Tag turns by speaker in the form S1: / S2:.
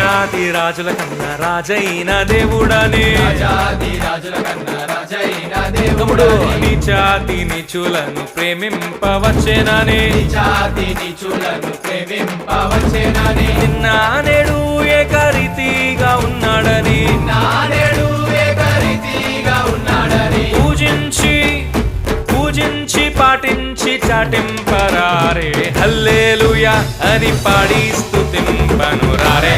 S1: రాజాది రాజుల కన్నా రాజైన దేవుడని తమ్ముడు నీచాతి నీచులను ప్రేమింపవచ్చేనని నిన్న నేడు ఏకరీతిగా ఉన్నాడని పూజించి పాటించి చాటింపరారే హల్లెలూయా అని పాడి స్తుతింపను రారే